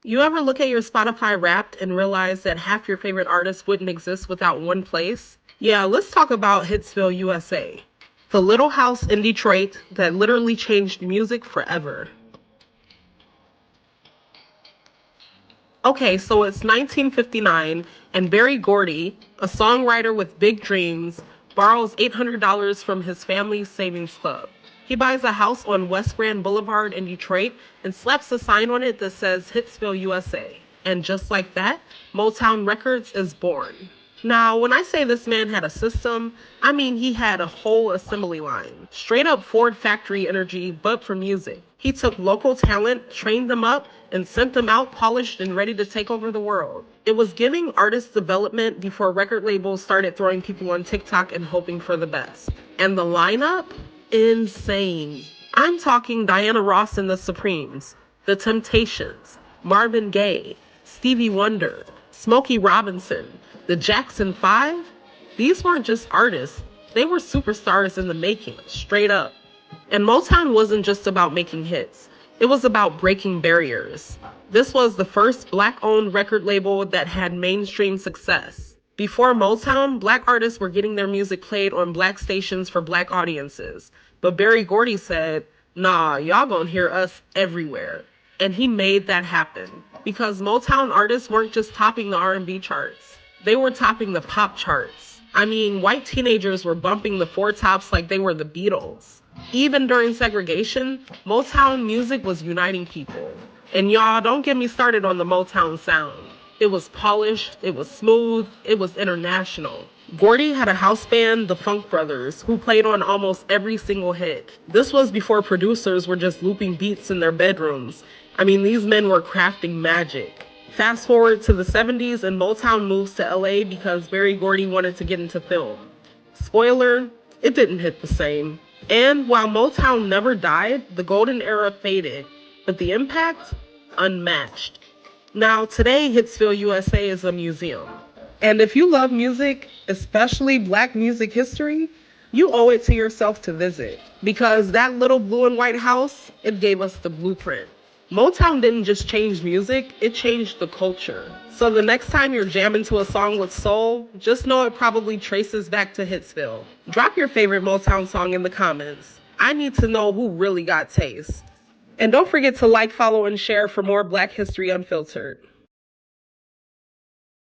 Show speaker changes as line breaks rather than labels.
You ever look at your Spotify Wrapped and realize that half your favorite artists wouldn't exist without one place? Yeah, let's talk about Hitsville, USA. The little house in Detroit that literally changed music forever. Okay, so it's 1959, and Berry Gordy, a songwriter with big dreams, borrows $800 from his family's savings club. He buys a house on West Grand Boulevard in Detroit and slaps a sign on it that says Hitsville, USA. And just like that, Motown Records is born. Now, when I say this man had a system, I mean he had a whole assembly line. Straight up Ford factory energy, but for music. He took local talent, trained them up, and sent them out polished and ready to take over the world. It was giving artist development before record labels started throwing people on TikTok and hoping for the best. And the lineup? Insane. I'm talking Diana Ross and the Supremes, The Temptations, Marvin Gaye, Stevie Wonder, Smokey Robinson, the Jackson 5. These weren't just artists, they were superstars in the making, straight up. And Motown wasn't just about making hits, it was about breaking barriers. This was the first black owned record label that had mainstream success. Before Motown, black artists were getting their music played on black stations for black audiences. But Berry Gordy said, nah, y'all gonna hear us everywhere. And he made that happen. Because Motown artists weren't just topping the R&B charts. They were topping the pop charts. I mean, white teenagers were bumping the four tops like they were the Beatles. Even during segregation, Motown music was uniting people. And y'all, don't get me started on the Motown sound. It was polished, it was smooth, it was international. Gordy had a house band, the Funk Brothers, who played on almost every single hit. This was before producers were just looping beats in their bedrooms. I mean, these men were crafting magic. Fast forward to the 70s and Motown moves to LA because Berry Gordy wanted to get into film. Spoiler, it didn't hit the same. And while Motown never died, the golden era faded, but the impact, unmatched. Now, today, Hitsville, USA is a museum. And if you love music, especially black music history, you owe it to yourself to visit. Because that little blue and white house, it gave us the blueprint. Motown didn't just change music, it changed the culture. So the next time you're jamming to a song with soul, just know it probably traces back to Hitsville. Drop your favorite Motown song in the comments. I need to know who really got taste. And don't forget to like, follow, and share for more Black History Unfiltered.